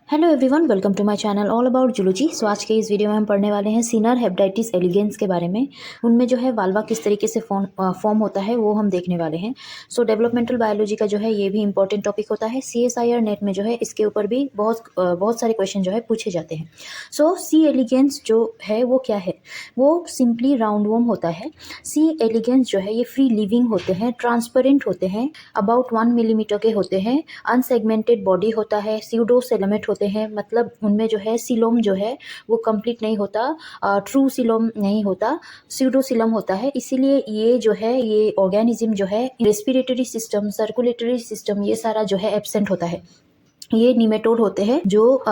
Hello everyone, welcome to my channel all about zoology. So आज के इस video में हम पढ़ने वाले हैं सिनर हेपेटाइटिस एलिगेंस के बारे में। उनमें जो है वाल्वा किस तरीके से फॉर्म होता है वो हम देखने वाले हैं। सो डेवलपमेंटल बायोलॉजी का जो है ये भी इंपॉर्टेंट टॉपिक होता है। CSIR नेट में जो है इसके ऊपर भी बहुत सारे क्वेश्चन जो है पूछे जाते हैं। सो सी एलिगेंस जो है वो क्या है? वो सिंपली राउंड वॉर्म होता है। सी एलिगेंस जो है ये फ्री लिविंग होते हैं, ट्रांसपेरेंट होते हैं, अबाउट 1 मिलीमीटर के होते हैं, अनसेगमेंटेड बॉडी होता है, स्यूडोसेलेमेट होते हैं, मतलब उनमें जो है सिलोम जो है वो कंप्लीट नहीं होता, ट्रू सिलोम नहीं होता, स्यूडोसिलम होता है। इसीलिए ये जो है ये ऑर्गेनिज्म जो है रेस्पिरेटरी सिस्टम, सर्कुलेटरी सिस्टम ये सारा जो है एब्सेंट होता है। ये निमेटोड होते हैं जो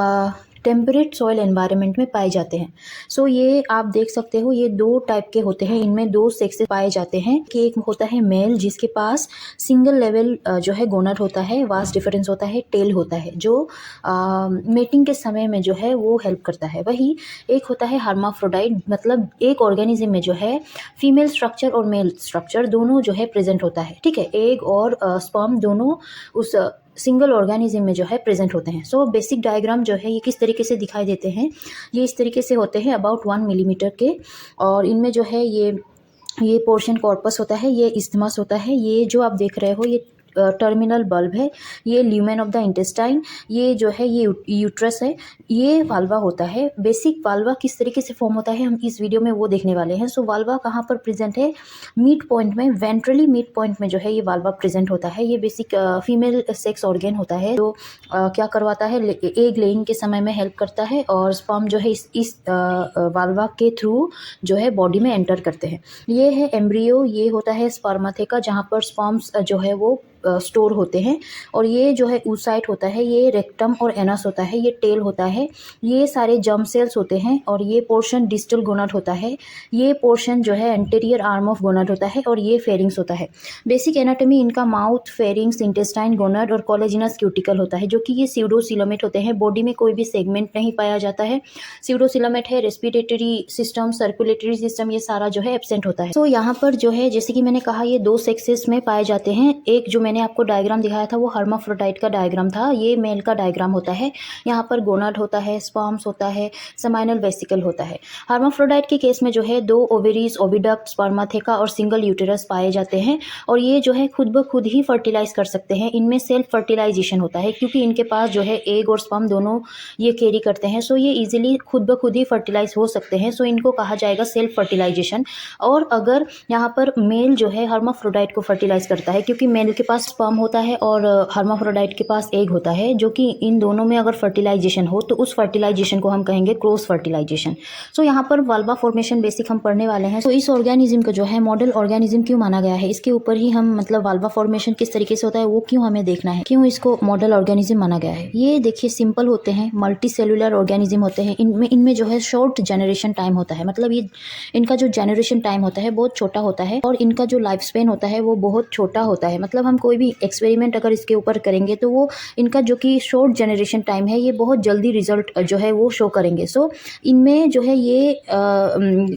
टेम्परेट सॉइल एनवायरनमेंट में पाए जाते हैं। सो ये आप देख सकते हो, ये दो टाइप के होते हैं, इनमें दो सेक्सेस पाए जाते हैं कि एक होता है मेल जिसके पास सिंगल लेवल जो है गोनड होता है, वास्ट डिफरेंस होता है, टेल होता है जो मेटिंग के समय में जो है वो हेल्प करता है। वही एक होता है हर्माफ्रोडाइट, मतलब एक ऑर्गेनिज्म में जो है फीमेल स्ट्रक्चर और मेल स्ट्रक्चर दोनों जो है प्रेजेंट होता है। ठीक है, एग और स्पर्म दोनों उस सिंगल ऑर्गेनिज्म में जो है प्रेजेंट होते हैं। सो बेसिक डायग्राम जो है ये किस तरीके से दिखाई देते हैं, ये इस तरीके से होते हैं अबाउट 1 मिलीमीटर के, और इनमें जो है ये पोर्शन कॉर्पस होता है, ये इस्थमस होता है, ये जो आप देख रहे हो ये टर्मिनल बल्ब है, ये ल्यूमेन ऑफ द इंटेस्टाइन, ये जो है ये यूट्रस है, ये वाल्वा होता है। बेसिक वाल्वा किस तरीके से फॉर्म होता है हम इस वीडियो में वो देखने वाले हैं। सो वाल्वा कहाँ पर प्रेजेंट है? मिड पॉइंट में, वेंट्रली मिड पॉइंट में जो है ये वाल्वा प्रेजेंट होता है। ये बेसिक फीमेल सेक्स ऑर्गेन होता है जो क्या करवाता है, एग लेइंग के समय में हेल्प करता है, और स्पर्म जो है इस वाल्वा के थ्रू जो है बॉडी में एंटर करते हैं। ये है एम्ब्रियो, ये होता है स्पर्माथेका जहाँ पर स्पर्म्स जो है वो स्टोर होते हैं, और ये जो है oocyte होता है, ये रेक्टम और एनस होता है, ये टेल होता है, ये सारे जर्म सेल्स होते हैं, और ये पोर्शन डिस्टल गोनाड होता है, ये पोर्शन जो है एंटीरियर आर्म ऑफ गोनाड होता है, और ये फेरिंग्स होता है। बेसिक एनाटॉमी इनका माउथ, फेरिंग्स, इंटेस्टाइन, गोनाड और कोलेजिनस क्यूटिकल होता है, जो कि ये स्यूडोसिलोमेट होते हैं। बॉडी में कोई भी सेगमेंट नहीं पाया जाता है, स्यूडोसिलोमेट है। रेस्पिरेटरी सिस्टम, सर्कुलेटरी सिस्टम ये सारा जो है एब्सेंट होता है। तो यहाँ पर जो है जैसे कि मैंने कहा ये दो सेक्सेस में पाए जाते हैं। एक जो मैंने आपको डायग्राम दिखाया था वो हर्माफ्रोडाइट का डायग्राम था, ये मेल का डायग्राम होता है। यहाँ पर गोनाड होता है, स्पर्म्स होता है, सेमाइनल वेसिकल होता है। हर्माफ्रोडाइट के केस में जो है दो ओवेरीज, ओविडक्ट, स्पर्माथेका और सिंगल यूटेरस पाए जाते हैं, और ये जो है खुद ब खुद ही फर्टिलाइज कर सकते हैं। इनमें सेल्फ फर्टिलाइजेशन होता है क्योंकि इनके पास जो है एग और स्पर्म दोनों ये कैरी करते हैं। सो ये इजीली खुद ब खुद ही फर्टिलाइज हो सकते हैं। सो इनको कहा जाएगा सेल्फ फर्टिलाइजेशन। और अगर यहाँ पर मेल जो है हर्माफ्रोडाइट को फर्टिलाइज करता है, क्योंकि मेल के पास स्पर्म होता है और हर्माफ्रोडाइट के पास एग होता है, जो कि इन दोनों में अगर फर्टिलाइजेशन हो तो उस फर्टिलाइजेशन को हम कहेंगे क्रॉस फर्टिलाइजेशन। सो यहाँ पर वाल्वा फॉर्मेशन बेसिक हम पढ़ने वाले हैं। तो इस ऑर्गेनिज्म को जो है मॉडल ऑर्गेनिज्म क्यों माना गया है, इसके ऊपर ही हम मतलब वाल्वा फॉर्मेशन किस तरीके से होता है वो क्यों हमें देखना है, क्यों इसको मॉडल ऑर्गेनिज्म माना गया है। ये देखिए सिंपल होते हैं, मल्टी सेलुलर ऑर्गेनिज्म होते हैं। इनमें जो है शॉर्ट जनरेशन टाइम होता है, मतलब ये इनका जो जनरेशन टाइम होता है बहुत छोटा होता है, और इनका जो लाइफ स्पेन होता है वो बहुत छोटा होता है। मतलब हम कोई भी एक्सपेरिमेंट अगर इसके ऊपर करेंगे तो वो इनका जो कि शॉर्ट जनरेशन टाइम है ये बहुत जल्दी रिजल्ट जो है वो शो करेंगे। सो इनमें जो है ये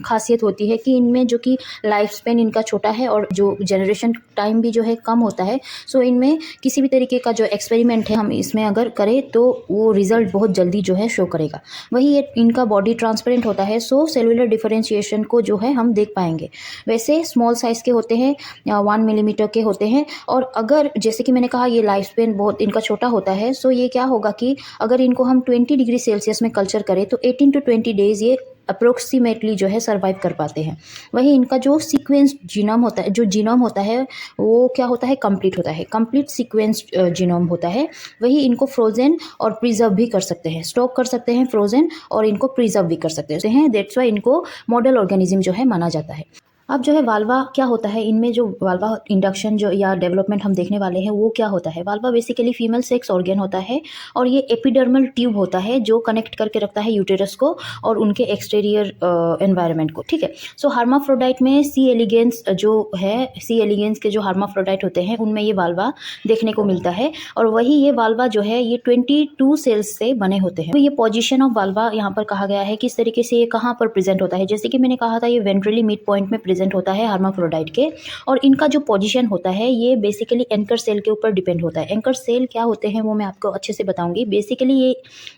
खासियत होती है कि इनमें जो कि लाइफ स्पेन इनका छोटा है और जो जनरेशन टाइम भी जो है कम होता है। सो इनमें किसी भी तरीके का जो एक्सपेरिमेंट है हम इसमें अगर करें तो वो रिजल्ट बहुत जल्दी जो है शो करेगा। वही ये इनका बॉडी ट्रांसपेरेंट होता है, सो सेलुलर डिफरेंशिएशन को जो है हम देख पाएंगे। वैसे स्मॉल साइज के होते हैं, 1 मिलीमीटर के होते हैं, और अगर जैसे कि मैंने कहा ये लाइफ स्पेन बहुत इनका छोटा होता है। सो ये क्या होगा कि अगर इनको हम 20 डिग्री सेल्सियस में कल्चर करें तो 18 to 20 डेज ये अप्रोक्सीमेटली जो है सर्वाइव कर पाते हैं। वही इनका जो सीक्वेंस जीनोम होता है, जो जीनोम होता है वो क्या होता है, कंप्लीट होता है, कंप्लीट सीक्वेंस जीनोम होता है। वही इनको फ्रोजन और प्रिजर्व भी कर सकते हैं, स्टॉक कर सकते हैं फ्रोजन, और इनको प्रिजर्व भी कर सकते हैं। दैट्स वाई इनको मॉडल ऑर्गेनिज्म जो है माना जाता है। अब जो है वाल्वा क्या होता है, इनमें जो वाल्वा इंडक्शन जो या डेवलपमेंट हम देखने वाले हैं वो क्या होता है। वाल्वा बेसिकली फीमेल सेक्स ऑर्गन होता है, और ये एपिडर्मल ट्यूब होता है जो कनेक्ट करके रखता है यूटेरस को और उनके एक्सटीरियर एनवायरनमेंट को। ठीक है, सो हर्माफ्रोडाइट में सी एलिगेंस जो है, सी एलिगेंस के जो हर्माफ्रोडाइट होते हैं उनमें ये वाल्वा देखने को मिलता है, और वही ये वाल्वा जो है ये 22 सेल्स से बने होते हैं। तो ये पोजिशन ऑफ वाल्वा यहाँ पर कहा गया है किस तरीके से ये कहाँ पर प्रेजेंट होता है। जैसे कि मैंने कहा था ये वेंट्रली मिड पॉइंट में प्रेजेंट प्रेजेंट होता है हर्माफ्रोडाइट के, और इनका जो पोजीशन होता है ये बेसिकली एंकर सेल के ऊपर डिपेंड होता है। एंकर सेल क्या होते हैं वो मैं आपको अच्छे से बताऊंगी। बेसिकली ये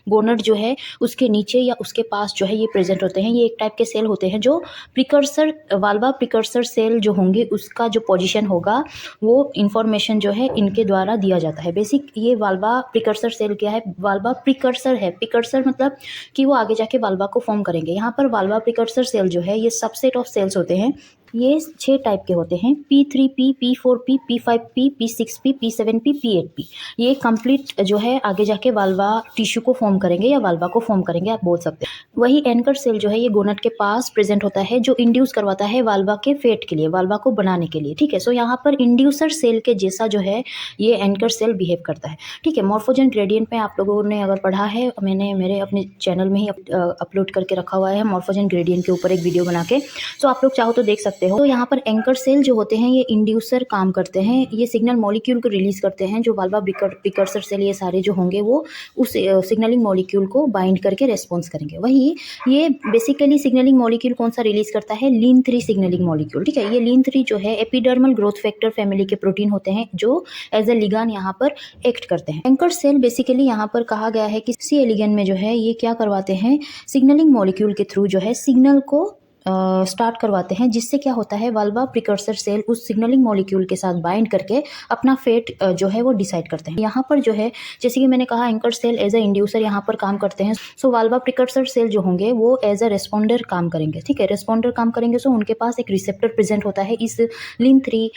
गोनड जो है उसके नीचे या उसके पास जो है ये प्रेजेंट होते हैं। ये एक टाइप के सेल होते हैं जो प्रिकर्सर, वाल्वा प्रिकर्सर सेल जो होंगे उसका जो पोजीशन होगा वो इंफॉर्मेशन जो है इनके द्वारा दिया जाता है। बेसिक ये वाल्वा प्रिकर्सर सेल क्या है, वाल्वा प्रिकर्सर है। प्रिकर्सर मतलब कि वो आगे जाके वाल्वा को फॉर्म करेंगे। यहाँ पर वाल्वा प्रिकर्सर सेल जो है ये सबसेट ऑफ सेल्स होते हैं। ये 6 टाइप के होते हैं, P3P, P4P, P5P, P6P, P7P, P8P। ये कंप्लीट जो है आगे जाके वाल्वा टिश्यू को फॉर्म करेंगे या वाल्वा को फॉर्म करेंगे, आप बोल सकते हैं। वही एंकर सेल जो है ये गोनट के पास प्रेजेंट होता है, जो इंड्यूस करवाता है वाल्वा के फेट के लिए, वाल्वा को बनाने के लिए, ठीक है। सो यहाँ पर इंड्यूसर सेल के जैसा जो है ये एंकर सेल बिहेव करता है, ठीक है। मॉर्फोजेन ग्रेडियंट में आप लोगों ने अगर पढ़ा है, मैंने मेरे अपने चैनल में ही अपलोड करके रखा हुआ है मॉर्फोजेन ग्रेडियंट के ऊपर एक वीडियो बना के, सो आप लोग चाहो तो देख सकते हो। तो यहाँ पर एंकर सेल जो होते हैं ये इंड्यूसर काम करते हैं, ये सिग्नल मॉलिक्यूल को रिलीज करते हैं। जो वाल्वा प्रिकर्सर सेल ये सारे जो होंगे वो उस सिग्नलिंग मॉलिक्यूल को बाइंड करके रेस्पॉन्स करेंगे। वही ये बेसिकली सिग्नलिंग मॉलिक्यूल कौन सा रिलीज करता है, लीन-3 सिग्नलिंग मॉलिक्यूल, ठीक है। ये लीन-3 जो है एपिडर्मल ग्रोथ फैक्टर फैमिली के प्रोटीन होते हैं जो एज ए लिगान यहाँ पर एक्ट करते हैं। एंकर सेल बेसिकली यहाँ पर कहा गया है कि सी एलिगन में जो है ये क्या करवाते हैं, सिग्नलिंग मॉलिक्यूल के थ्रू जो है सिग्नल को स्टार्ट करवाते हैं, जिससे क्या होता है वाल्वा प्रिकर्सर सेल उस सिग्नलिंग मॉलिक्यूल के साथ बाइंड करके अपना फेट जो है वो डिसाइड करते हैं। यहाँ पर जो है जैसे कि मैंने कहा anchor cell as a inducer यहाँ पर काम करते हैं। सो वाल्वा प्रिकर्सर सेल जो होंगे वो एज अ रेस्पॉन्डर काम करेंगे, ठीक है। रेस्पॉन्डर काम करेंगे, सो उनके पास एक रिसेप्टर प्रेजेंट होता है इस लीन-3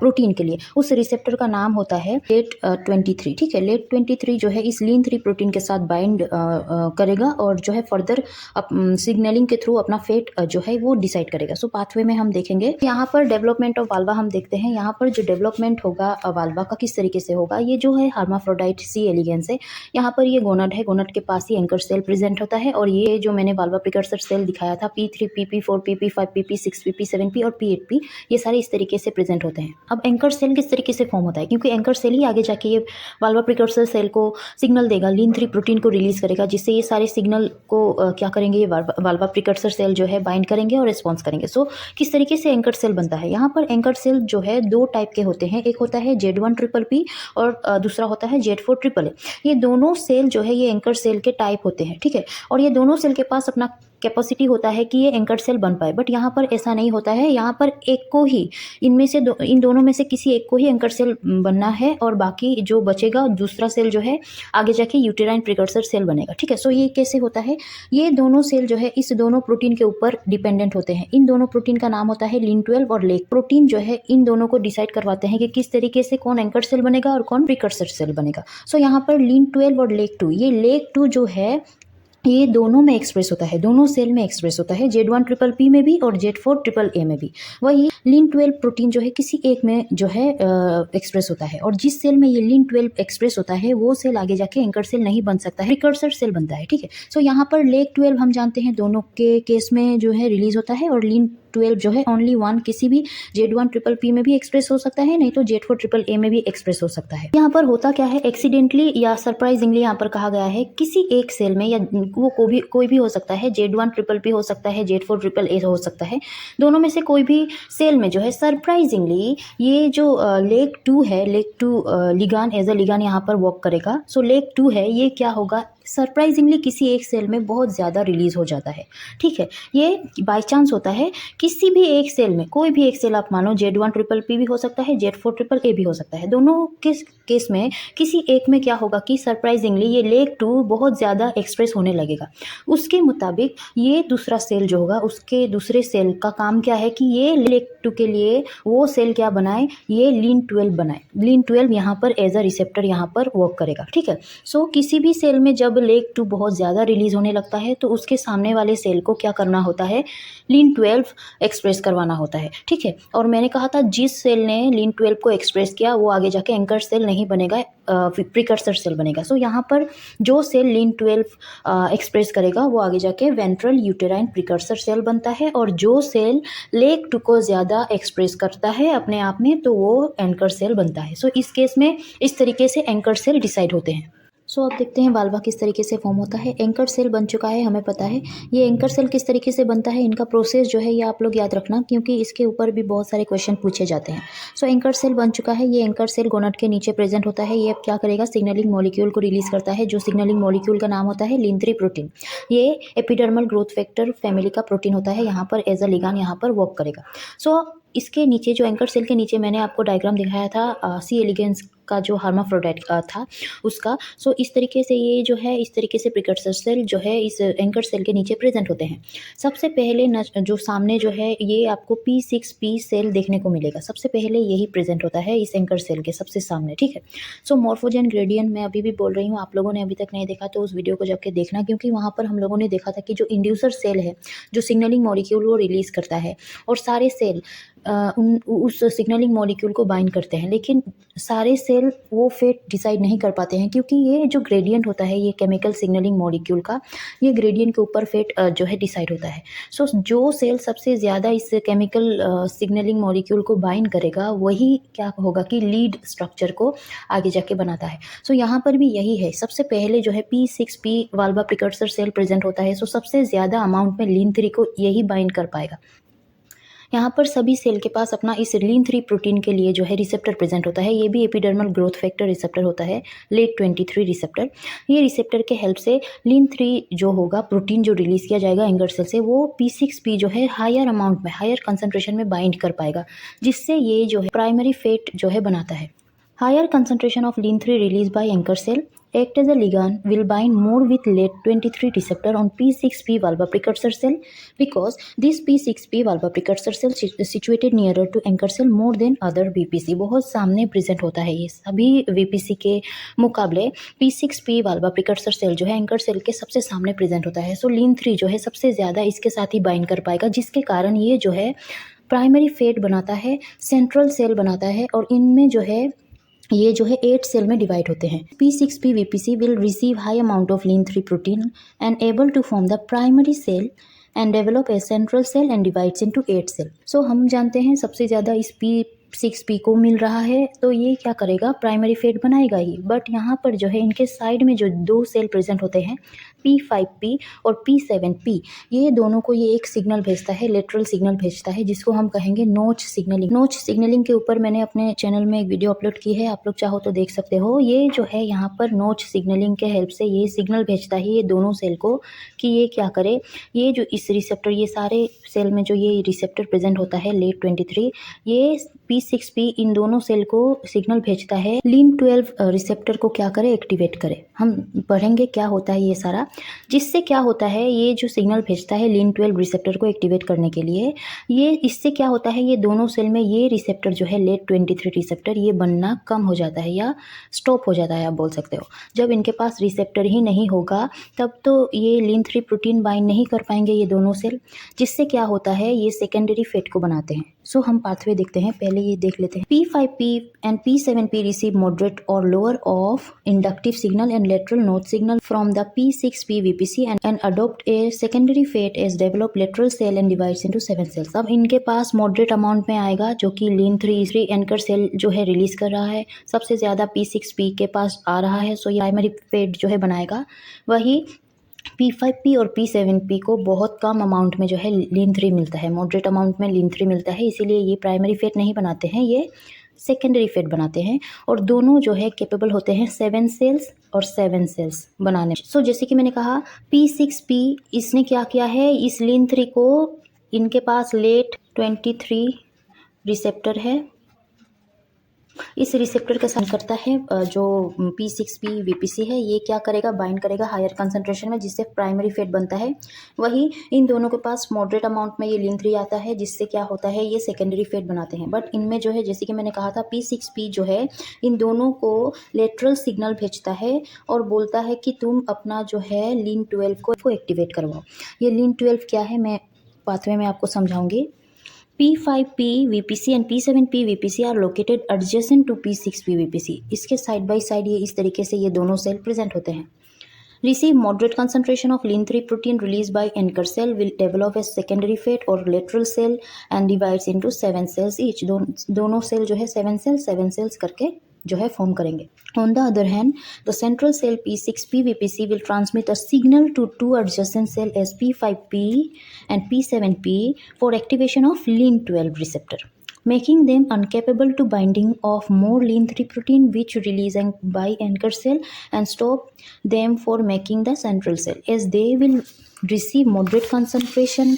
प्रोटीन के लिए। उस रिसेप्टर का नाम होता है लेट-23, ठीक है। लेट-23 जो है इस लीन-3 प्रोटीन के साथ बाइंड करेगा और जो है फर्दर सिग्नलिंग के थ्रू अपना फेट जो है वो डिसाइड करेगा। सो पाथवे में हम देखेंगे यहाँ पर डेवलपमेंट ऑफ वाल्वा हम देखते हैं। यहाँ पर जो डेवलपमेंट होगा वाल्वा का किस तरीके से होगा, ये जो है हर्माफ्रोडाइट सी एलिगेंस है। यहाँ पर ये गोनड है, गोनड के पास ही एंकर सेल प्रेजेंट होता है, और ये जो मैंने वाल्वा प्रिकर्सर सेल दिखाया था P3P, P4P, P5P, P6P, P7P और P8P, ये सारे इस तरीके से प्रेजेंट होते हैं। अब एंकर सेल किस तरीके से फॉर्म होता है, क्योंकि एंकर सेल ही आगे जाके ये वाल्वा प्रिकर्सर सेल को सिग्नल देगा, लीन-3 प्रोटीन को रिलीज करेगा, जिससे ये सारे सिग्नल को क्या करेंगे, ये वाल्वा प्रिकर्सर सेल जो है बाइंड करेंगे और रिस्पॉन्स करेंगे। सो किस तरीके से एंकर सेल बनता है, यहाँ पर एंकर सेल जो है 2 टाइप के होते हैं, एक होता है Z1PPP और दूसरा होता है Z4AA। ये दोनों सेल जो है ये एंकर सेल के टाइप होते हैं, ठीक है। और ये दोनों सेल के पास अपना कैपेसिटी होता है कि ये एंकर सेल बन पाए, बट यहाँ पर ऐसा नहीं होता है। यहाँ पर एक को ही इनमें से इन दोनों में से किसी एक को ही एंकर सेल बनना है, और बाकी जो बचेगा दूसरा सेल जो है आगे जाके यूटेराइन प्रिकर्सर सेल बनेगा, ठीक है। सो ये कैसे होता है, ये दोनों सेल जो है इस दोनों प्रोटीन के ऊपर डिपेंडेंट होते हैं। इन दोनों प्रोटीन का नाम होता है लीन-12 और लेक प्रोटीन, जो है इन दोनों को डिसाइड करवाते हैं कि किस तरीके से कौन एंकर सेल बनेगा और कौन प्रिकर्सर सेल बनेगा। सो यहाँ पर लीन-12 और लेक-2, ये लेक-2 जो है ये दोनों में एक्सप्रेस होता है, दोनों सेल में एक्सप्रेस होता है, Z1PPP में भी और Z4AA में भी। वही लीन-12 प्रोटीन जो है किसी एक में जो है एक्सप्रेस होता है, और जिस सेल में ये लीन-12 एक्सप्रेस होता है वो सेल आगे जाके एंकर सेल नहीं बन सकता है, प्रिकर्सर सेल बनता है, ठीक है। सो यहाँ पर लेक-12 हम जानते हैं दोनों के केस में जो है रिलीज होता है, और लीन-12 जो है ओनली वन किसी भी Z1PPP में भी एक्सप्रेस हो सकता है, नहीं तो Z4AA में भी एक्सप्रेस हो सकता है। यहाँ पर होता क्या है, एक्सीडेंटली या सरप्राइजिंगली यहाँ पर कहा गया है किसी एक सेल में, या वो कोई भी हो सकता है, Z1PPP हो सकता है, Z4AA हो सकता है, दोनों में से कोई भी सेल में जो है सरप्राइजिंगली ये जो लेक-2 है, लेक-2 लिगान एज अ लिगान यहाँ पर वर्क करेगा। सो लेक-2 है, ये क्या होगा, सरप्राइजिंगली किसी एक सेल में बहुत ज़्यादा रिलीज हो जाता है, ठीक है। ये बाय चांस होता है, किसी भी एक सेल में, कोई भी एक सेल आप मानो Z1PPP भी हो सकता है, Z4AA भी हो सकता है, दोनों केस में किसी एक में क्या होगा कि सरप्राइजिंगली ये लेक-2 बहुत ज़्यादा एक्सप्रेस होने लगेगा। उसके मुताबिक ये दूसरा सेल जो होगा, उसके दूसरे सेल का काम क्या है कि ये लेक-2 के लिए वो सेल क्या बनाए, ये लीन-12 बनाए। लीन-12 यहाँ पर एज अ रिसेप्टर यहाँ पर वर्क करेगा, ठीक है। सो किसी भी सेल में जब लेक-2 बहुत ज़्यादा रिलीज होने लगता है तो उसके सामने वाले सेल को क्या करना होता है, लीन-12 एक्सप्रेस करवाना होता है, ठीक है। और मैंने कहा था जिस सेल ने लीन-12 को एक्सप्रेस किया वो आगे जाके एंकर सेल नहीं बनेगा, प्रिकर्सर सेल बनेगा। सो यहाँ पर जो सेल लीन-12 एक्सप्रेस करेगा वो आगे जाके वेंट्रल यूटेराइन प्रिकर्सर सेल बनता है, और जो सेल लेक-2 को ज़्यादा एक्सप्रेस करता है अपने आप में तो वो एंकर सेल बनता है। सो इस केस में इस तरीके से एंकर सेल डिसाइड होते हैं। सो अब देखते हैं वाल्वा किस तरीके से फॉर्म होता है। एंकर सेल बन चुका है, हमें पता है। ये एंकर सेल किस तरीके से बनता है, इनका प्रोसेस जो है ये आप लोग याद रखना, क्योंकि इसके ऊपर भी बहुत सारे क्वेश्चन पूछे जाते हैं। सो एंकर सेल बन चुका है। ये एंकर सेल गोनाड के नीचे प्रेजेंट होता है। ये अब क्या करेगा, सिग्नलिंग मॉलिक्यूल को रिलीज करता है, जो सिग्नलिंग मॉलिक्यूल का नाम होता है लिन-3 प्रोटीन। ये एपिडर्मल ग्रोथ फैक्टर फैमिली का प्रोटीन होता है। यहाँ पर एज अ लिगांड यहाँ पर वर्क करेगा। सो इसके नीचे जो एंकर सेल के नीचे मैंने आपको डायग्राम दिखाया था सी एलिगेंस का, जो हर्माफ्रोडाइट का था उसका। सो इस तरीके से ये जो है, इस तरीके से प्रिकर्सर सेल जो है इस एंकर सेल के नीचे प्रेजेंट होते हैं। सबसे पहले जो सामने जो है ये आपको P6P सेल देखने को मिलेगा। सबसे पहले यही प्रेजेंट होता है इस एंकर सेल के सबसे सामने, ठीक है। सो मॉर्फोजेन ग्रेडियंट मैं अभी भी बोल रही हूँ, आप लोगों ने अभी तक नहीं देखा तो उस वीडियो को जाके देखना, क्योंकि वहाँ पर हम लोगों ने देखा था कि जो इंड्यूसर सेल है, जो सिग्नलिंग मॉलिक्यूल वो रिलीज करता है, और सारे सेल उस सिग्नलिंग मॉलिक्यूल को बाइंड करते हैं, लेकिन सारे सेल वो फेट डिसाइड नहीं कर पाते हैं, क्योंकि ये जो ग्रेडियंट होता है ये केमिकल सिग्नलिंग मॉलिक्यूल का, ये ग्रेडियंट के ऊपर फेट जो है डिसाइड होता है। सो जो सेल सबसे ज़्यादा इस केमिकल सिग्नलिंग मॉलिक्यूल को बाइंड करेगा वही क्या होगा कि लीड स्ट्रक्चर को आगे जाके बनाता है। सो यहाँ पर भी यही है, सबसे पहले जो है P6P वाल्वा प्रिकर्सर सेल प्रेजेंट होता है। सो सबसे ज़्यादा अमाउंट में लिन-3 को यही बाइंड कर पाएगा। यहाँ पर सभी सेल के पास अपना इस लिन-3 प्रोटीन के लिए जो है रिसेप्टर प्रेजेंट होता है। ये भी एपिडर्मल ग्रोथ फैक्टर रिसेप्टर होता है, लेट-23 रिसेप्टर। ये रिसेप्टर के हेल्प से लिन-3 जो होगा प्रोटीन जो रिलीज किया जाएगा एंकर सेल से, वो P6P जो है हायर अमाउंट में, हायर कंसंट्रेशन में बाइंड कर पाएगा, जिससे ये जो है प्राइमरी फेट जो है बनाता है। Higher concentration of lin-3 released by anchor cell act as a ligand will bind more with lead-23 receptor on P6P valva precursor cell, because this P6P valva precursor cell is situated nearer to anchor cell more than other VPC। बहुत सामने present होता है ये सभी VPC के मुकाबले। P6P valva precursor cell जो है एंकर सेल के सबसे सामने प्रेजेंट होता है। सो लिन-3 जो है सबसे ज़्यादा इसके साथ ही बाइंड कर पाएगा, जिसके कारण ये जो है प्राइमरी फेट बनाता है, सेंट्रल सेल बनाता है, और इनमें जो है ये जो है 8 सेल में डिवाइड होते हैं। P6P VPC will receive high amount of lin-3 protein and able to form the primary cell and develop a central cell and divides into 8 cell। सो हम जानते हैं सबसे ज़्यादा इस P6P को मिल रहा है, तो ये क्या करेगा, प्राइमरी फेट बनाएगा ही। बट यहाँ पर जो है इनके साइड में जो 2 सेल प्रेजेंट होते हैं P5P और P7P, ये दोनों को ये एक सिग्नल भेजता है, लेटरल सिग्नल भेजता है, जिसको हम कहेंगे नोच सिग्नलिंग। नोच सिग्नलिंग के ऊपर मैंने अपने चैनल में एक वीडियो अपलोड की है, आप लोग चाहो तो देख सकते हो। ये जो है यहाँ पर नोच सिग्नलिंग के हेल्प से ये सिग्नल भेजता है ये दोनों सेल को कि ये क्या करे, ये जो इस रिसेप्टर, ये सारे सेल में जो ये रिसेप्टर प्रेजेंट होता है लेट-23, ये P6P इन दोनों सेल को सिग्नल भेजता है लिन-12 रिसेप्टर को क्या करे, एक्टिवेट करे। हम पढ़ेंगे क्या होता है ये सारा, जिससे क्या होता है, ये जो सिग्नल भेजता है लिन-12 रिसेप्टर को एक्टिवेट करने के लिए, ये इससे क्या होता है, ये दोनों सेल में ये रिसेप्टर जो है लेट-23 रिसेप्टर ये बनना कम हो जाता है या स्टॉप हो जाता है, आप बोल सकते हो। जब इनके पास रिसेप्टर ही नहीं होगा तब तो ये लिन-3 प्रोटीन बाइंड नहीं कर पाएंगे ये दोनों सेल, जिससे क्या होता है ये सेकेंडरी फेट को बनाते हैं। सो हम पाथवे देखते हैं, पहले ये देख लेते हैं। P5P and P7P receive moderate or lower of inductive signal and lateral node signal from the P6P VPC and adopt a secondary fate as develop lateral cell and divides into 7 cells। अब इनके पास moderate amount में आएगा, जो कि लिन-3 anchor cell जो है release कर रहा है, सबसे ज़्यादा P6P के पास आ रहा है। सो ये प्राइमरी फेट जो है बनाएगा। वही P5P और P7P को बहुत कम अमाउंट में जो है लिन-3 मिलता है, मॉडरेट अमाउंट में लिन-3 मिलता है, इसीलिए ये प्राइमरी फेट नहीं बनाते हैं, ये सेकेंडरी फेट बनाते हैं। और दोनों जो है कैपेबल होते हैं 7 सेल्स और 7 सेल्स बनाने। सो जैसे कि मैंने कहा P6P इसने क्या किया है, इस लिन-3 को, इनके पास लेट-23 रिसेप्टर है, इस रिसेप्टर का साइन करता है जो P6P VPC है, ये क्या करेगा, बाइंड करेगा हायर कंसंट्रेशन में, जिससे प्राइमरी फेट बनता है। वही इन दोनों के पास मॉडरेट अमाउंट में ये लिन-3 आता है, जिससे क्या होता है ये सेकेंडरी फेट बनाते हैं। बट इनमें जो है, जैसे कि मैंने कहा था, P6P जो है इन दोनों को लेटरल सिग्नल भेजता है और बोलता है कि तुम अपना जो है लिन-12 को एक्टिवेट करवाओ। ये लिन-12 क्या है मैं पाथवे में आपको समझाऊंगी। P5P VPC and P7P VPC are located adjacent to P6P VPC। इसके साइड बाय साइड ये इस तरीके से ये दोनों सेल प्रेजेंट होते हैं। Receive moderate concentration of lin-3 protein released by anchor cell will develop a secondary fate or lateral cell and divides into 7 cells each। दोनों सेल जो है 7 cells करके जो है फॉर्म करेंगे। On the other hand the central cell P6P VPC will transmit a signal to to adjacent cell S P5P and P7P for activation of Lin12 receptor, making them incapable to binding of more Lin3 protein, which release by anchor cell and stop them for making the central cell, as they will receive moderate concentration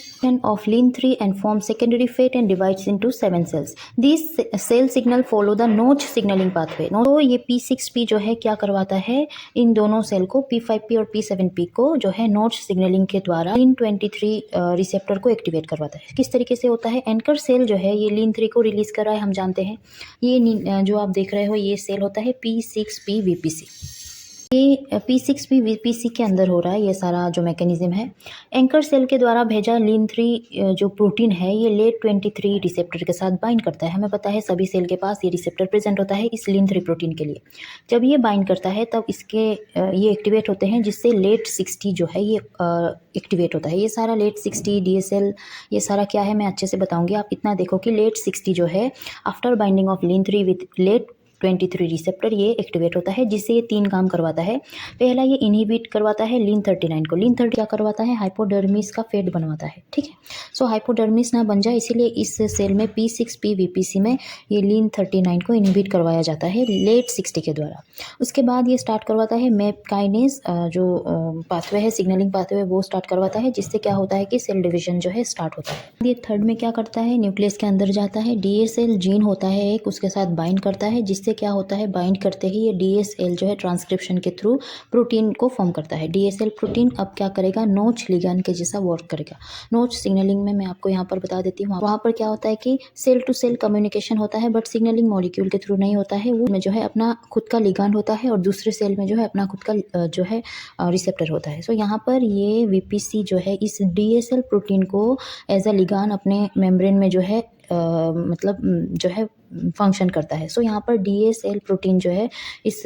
of Lin3 and form secondary fat and divides into 7 cells. These cell signal follow the notch signaling pathway. तो ये P6P जो है क्या करवाता है, इन दोनों cell को P5P और P7P को जो है नोच सिग्नलिंग के द्वारा Lin23 रिसेप्टर को एक्टिवेट करवाता है। किस तरीके से होता है, एंकर सेल जो है ये Lin3 को रिलीज कर रहा है, हम जानते हैं। ये जो आप देख रहे हो ये सेल होता है P6P VPC। ये P6P VPC के अंदर हो रहा है ये सारा जो मैकेनिज्म है। एंकर सेल के द्वारा भेजा Lin3 जो प्रोटीन है ये लेट 23 रिसेप्टर के साथ बाइंड करता है। हमें पता है सभी सेल के पास ये रिसेप्टर प्रेजेंट होता है इस Lin3 प्रोटीन के लिए। जब ये बाइंड करता है तब इसके ये एक्टिवेट होते हैं, जिससे लेट 60 जो है ये एक्टिवेट होता है। ये सारा लेट 60 DSL ये सारा क्या है मैं अच्छे से बताऊंगी। आप इतना देखो कि लेट 60 जो है after binding of Lin3 with let 23 receptor ये एक्टिवेट होता है, जिससे ये 3 काम करवाता है। पहला, ये इनहिबिट करवाता है Lin39 को। Lin30 क्या करवाता है, हाइपोडर्मिस का फेट बनवाता है, ठीक है। सो हाइपोडर्मिस ना बन जाए इसीलिए इस सेल में P6P VPC में ये Lin39 को इनहिबिट करवाया जाता है लेट 60 के द्वारा। उसके बाद ये स्टार्ट करवाता है मैप काइनेज जो पाथवे है, सिग्नलिंग पाथवे वो स्टार्ट करवाता है, जिससे क्या होता है कि सेल डिविजन जो है स्टार्ट होता है। ये थर्ड में क्या करता है, न्यूक्लियस के अंदर जाता है, DSL जीन होता है एक, उसके साथ बाइंड करता है, जिससे क्या होता है बाइंड करते ही ये DSL जो है ट्रांसक्रिप्शन के थ्रू प्रोटीन को फॉर्म करता है। DSL प्रोटीन अब क्या करेगा, नोच लिगैंड के जैसा वर्क करेगा। नोच सिग्नलिंग में मैं आपको यहाँ पर बता देती हूँ, वहाँ पर क्या होता है कि सेल टू सेल कम्युनिकेशन होता है, बट सिग्नलिंग मॉलिक्यूल के थ्रू नहीं होता है। वो में जो है अपना खुद का लिगैंड होता है और दूसरे सेल में जो है अपना खुद का जो है रिसेप्टर होता है। सो यहाँ पर ये VPC जो है इस DSL प्रोटीन को एज अ लिगैंड अपने मेम्ब्रेन में जो है मतलब जो है फंक्शन करता है। सो यहाँ पर DSL प्रोटीन जो है इस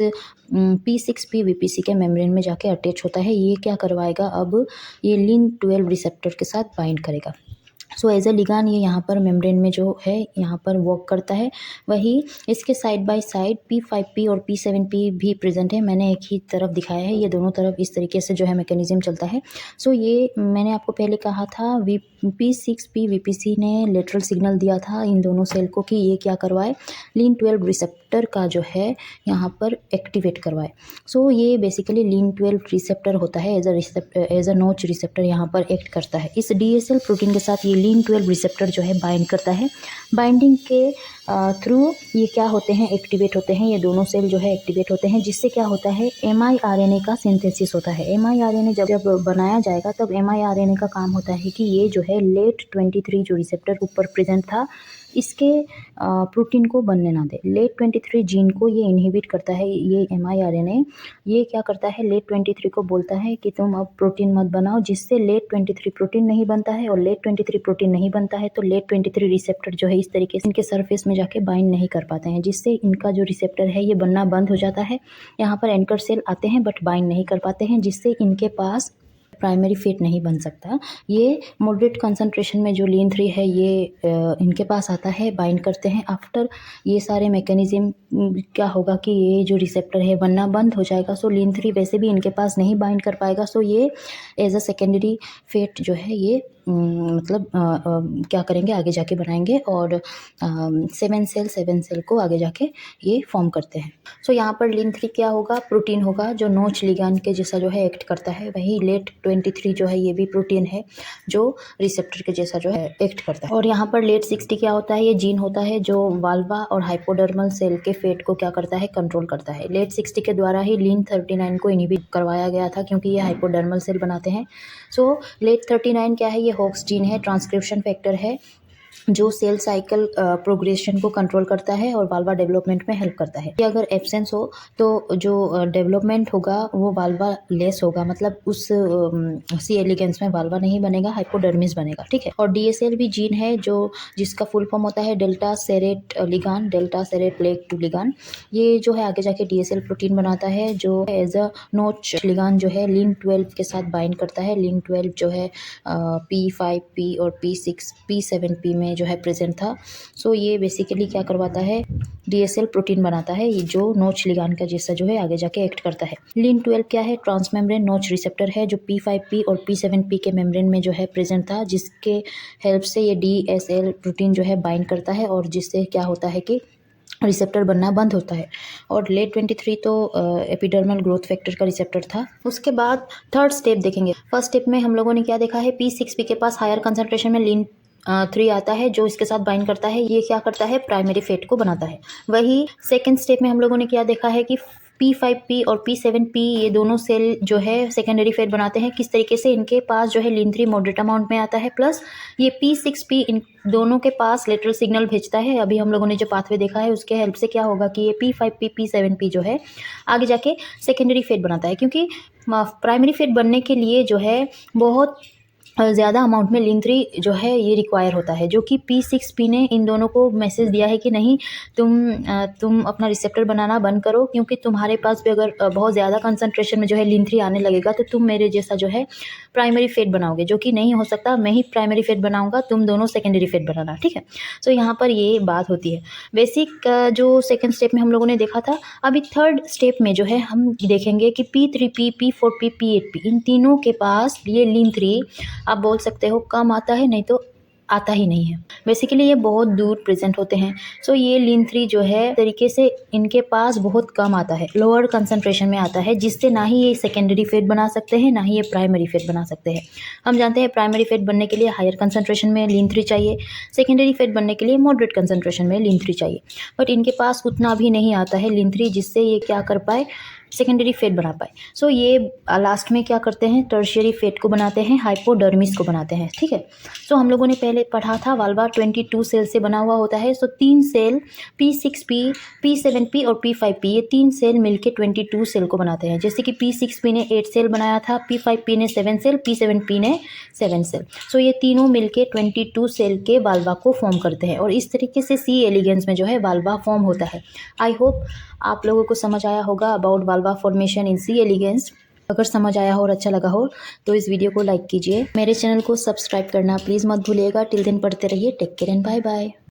P6P VPC के मेम्ब्रेन में जाके अटैच होता है। ये क्या करवाएगा, अब ये Lin12 रिसेप्टर के साथ बाइंड करेगा। सो एज अ लिगान ये यहाँ पर मेम्ब्रेन में जो है यहाँ पर वर्क करता है। वही इसके साइड बाय साइड P5P और P7P भी प्रेजेंट है। मैंने एक ही तरफ दिखाया है, ये दोनों तरफ इस तरीके से जो है मैकेनिज्म चलता है। सो ये मैंने आपको पहले कहा था P6P VPC ने लेटरल सिग्नल दिया था इन दोनों सेल को कि ये क्या करवाए, Lin12 रिसेप्टर का जो है यहाँ पर एक्टिवेट करवाए। सो ये बेसिकली Lin12 रिसेप्टर होता है, एज अ नोच रिसेप्टर यहाँ पर एक्ट करता है। इस DSL प्रोटीन के साथ ये Lin12 रिसेप्टर जो है बाइंड करता है। बाइंडिंग के थ्रू ये क्या होते हैं, एक्टिवेट होते हैं, ये दोनों सेल जो है एक्टिवेट होते हैं, जिससे क्या होता है mRNA का सिंथेसिस होता है। mRNA जब बनाया जाएगा तब mRNA का काम होता है कि ये जो है लेट 23 जो रिसेप्टर ऊपर प्रेजेंट था इसके प्रोटीन को बनने ना दे। लेट 23 जीन को ये इनहिबिट करता है। ये mRNA ये क्या करता है, लेट 23 को बोलता है कि तुम अब प्रोटीन मत बनाओ, जिससे लेट 23 प्रोटीन नहीं बनता है। और लेट 23 प्रोटीन नहीं बनता है तो लेट 23 रिसेप्टर जो है इस तरीके से इनके सरफेस में जाके बाइंड नहीं कर पाते हैं, जिससे इनका जो रिसेप्टर है ये बनना बंद हो जाता है। यहाँ पर एंकर सेल आते हैं बट बाइंड नहीं कर पाते हैं, जिससे इनके पास प्राइमरी फेट नहीं बन सकता। ये मॉडरेट कंसंट्रेशन में जो Lin3 है ये इनके पास आता है, बाइंड करते हैं। आफ्टर ये सारे मैकेनिज्म क्या होगा कि ये जो रिसेप्टर है बनना बंद हो जाएगा। सो Lin3 वैसे भी इनके पास नहीं बाइंड कर पाएगा। सो ये एज अ सेकेंडरी फेट जो है ये मतलब क्या करेंगे, आगे जाके बनाएंगे और 7 सेल को आगे जाके ये फॉर्म करते हैं। सो यहाँ पर Lin3 क्या होगा, प्रोटीन होगा जो नोच लिगांड के जैसा जो है एक्ट करता है। वही लेट 23 जो है ये भी प्रोटीन है जो रिसेप्टर के जैसा जो है एक्ट करता है। और यहाँ पर लेट 60 क्या होता है, ये जीन होता है जो वाल्वा और हाइपोडर्मल सेल के फेट को क्या करता है, कंट्रोल करता है। लेट 60 के द्वारा ही Lin39 को इनहिबिट करवाया गया था क्योंकि ये हाइपोडर्मल सेल बनाते हैं। सो लेट 39 क्या है, ये हॉक्स जीन है, ट्रांसक्रिप्शन फैक्टर है जो सेल साइकिल प्रोग्रेशन को कंट्रोल करता है और वाल्वा डेवलपमेंट में हेल्प करता है। कि अगर एब्सेंस हो तो जो डेवलपमेंट होगा वो वाल्वा लेस होगा, मतलब उस सी एलिगेंस में वाल्वा नहीं बनेगा, हाइपोडर्मिस बनेगा, ठीक है। और DSL भी जीन है जो जिसका फुल फॉर्म होता है डेल्टा सेरेट लिगान, डेल्टा सेरेट प्लेग 2 लिगान। ये जो है आगे जाके DSL प्रोटीन बनाता है जो एज अ नोच लिगान जो है Lin12 के साथ बाइंड करता है। Lin12 जो है P5P और P7P में जो है प्रेजेंट था। सो ये बेसिकली क्या करवाता है, DSL प्रोटीन बनाता है, ये जो नोच लिगांड का जैसा जो है आगे जाके एक्ट करता है। लीन 12 क्या है, ट्रांसमेम्ब्रेन नोच रिसेप्टर है जो P5P और P7P के मेम्ब्रेन में जो है प्रेजेंट था, जिसके हेल्प से ये DSL प्रोटीन जो है बाइंड करता है और जिससे क्या होता है कि रिसेप्टर बनना बंद होता है। और लेट 23 तो एपिडर्मल ग्रोथ फैक्टर का रिसेप्टर था। उसके बाद थर्ड स्टेप देखेंगे। फर्स्ट स्टेप में हम लोगों ने क्या देखा है, P6P के पास हायर कंसंट्रेशन में लीन 3 आता है जो इसके साथ बाइंड करता है। ये क्या करता है, प्राइमरी फेट को बनाता है। वही सेकेंड स्टेप में हम लोगों ने क्या देखा है कि P5P और P7P ये दोनों सेल जो है सेकेंडरी फेट बनाते हैं। किस तरीके से, इनके पास जो है लीन 3 मॉडरेट अमाउंट में आता है, प्लस ये P6P इन दोनों के पास लेटरल सिग्नल भेजता है। अभी हम लोगों ने जो पाथवे देखा है उसके हेल्प से क्या होगा कि ये P5P P7P जो है आगे जाके सेकेंडरी फेट बनाता है, क्योंकि प्राइमरी फेट बनने के लिए जो है बहुत ज़्यादा अमाउंट में लीन 3 जो है ये रिक्वायर होता है, जो कि P6P ने इन दोनों को मैसेज दिया है कि नहीं, तुम अपना रिसेप्टर बनाना बंद करो, क्योंकि तुम्हारे पास भी अगर बहुत ज़्यादा कंसंट्रेशन में जो है लीन 3 आने लगेगा तो तुम मेरे जैसा जो है प्राइमरी फेट बनाओगे, जो कि नहीं हो सकता। मैं ही प्राइमरी फेट बनाऊंगा, तुम दोनों सेकेंडरी फेट बनाना, ठीक है। सो यहाँ पर ये बात होती है। बेसिक जो सेकेंड स्टेप में हम लोगों ने देखा था। अभी थर्ड स्टेप में जो है हम देखेंगे कि P3P P4P P8P इन तीनों के पास ये लीन 3 आप बोल सकते हो कम आता है, नहीं तो आता ही नहीं है। बेसिकली ये बहुत दूर प्रेजेंट होते हैं। सो ये लीन 3 जो है तरीके से इनके पास बहुत कम आता है, लोअर कंसंट्रेशन में आता है, जिससे ना ही ये सेकेंडरी फेट बना सकते हैं, ना ही ये प्राइमरी फेट बना सकते हैं। हम जानते हैं प्राइमरी फेट बनने के लिए हायर कंसंट्रेशन में लीन 3 चाहिए, सेकेंडरी फेट बनने के लिए मॉडरेट कंसंट्रेशन में लीन 3 चाहिए, बट इनके पास उतना भी नहीं आता है लीन 3, जिससे ये क्या कर पाए, सेकेंडरी फेट बना पाए। सो ये लास्ट में क्या करते हैं, टर्शियरी फेट को बनाते हैं, हाइपोडर्मिस को बनाते हैं, ठीक है। सो हम लोगों ने पहले पढ़ा था वाल्वा 22 सेल से बना हुआ होता है। सो 3 सेल P6P P7P और P5P ये 3 सेल मिलके 22 सेल को बनाते हैं। जैसे कि P6P ने 8 सेल बनाया था, P5P ने 7 सेल, P7P ने 7 सेल। सो ये तीनों मिलके 22 सेल के वाल्वा को फॉर्म करते हैं और इस तरीके से C एलिगेंस में जो है वाल्वा फॉर्म होता है। आई होप आप लोगों को समझ आया होगा about vulva formation in C elegans. अगर समझ आया हो और अच्छा लगा हो तो इस वीडियो को लाइक कीजिए, मेरे चैनल को सब्सक्राइब करना प्लीज़ मत भूलिएगा। टिल दिन पढ़ते रहिए। Take care and bye bye.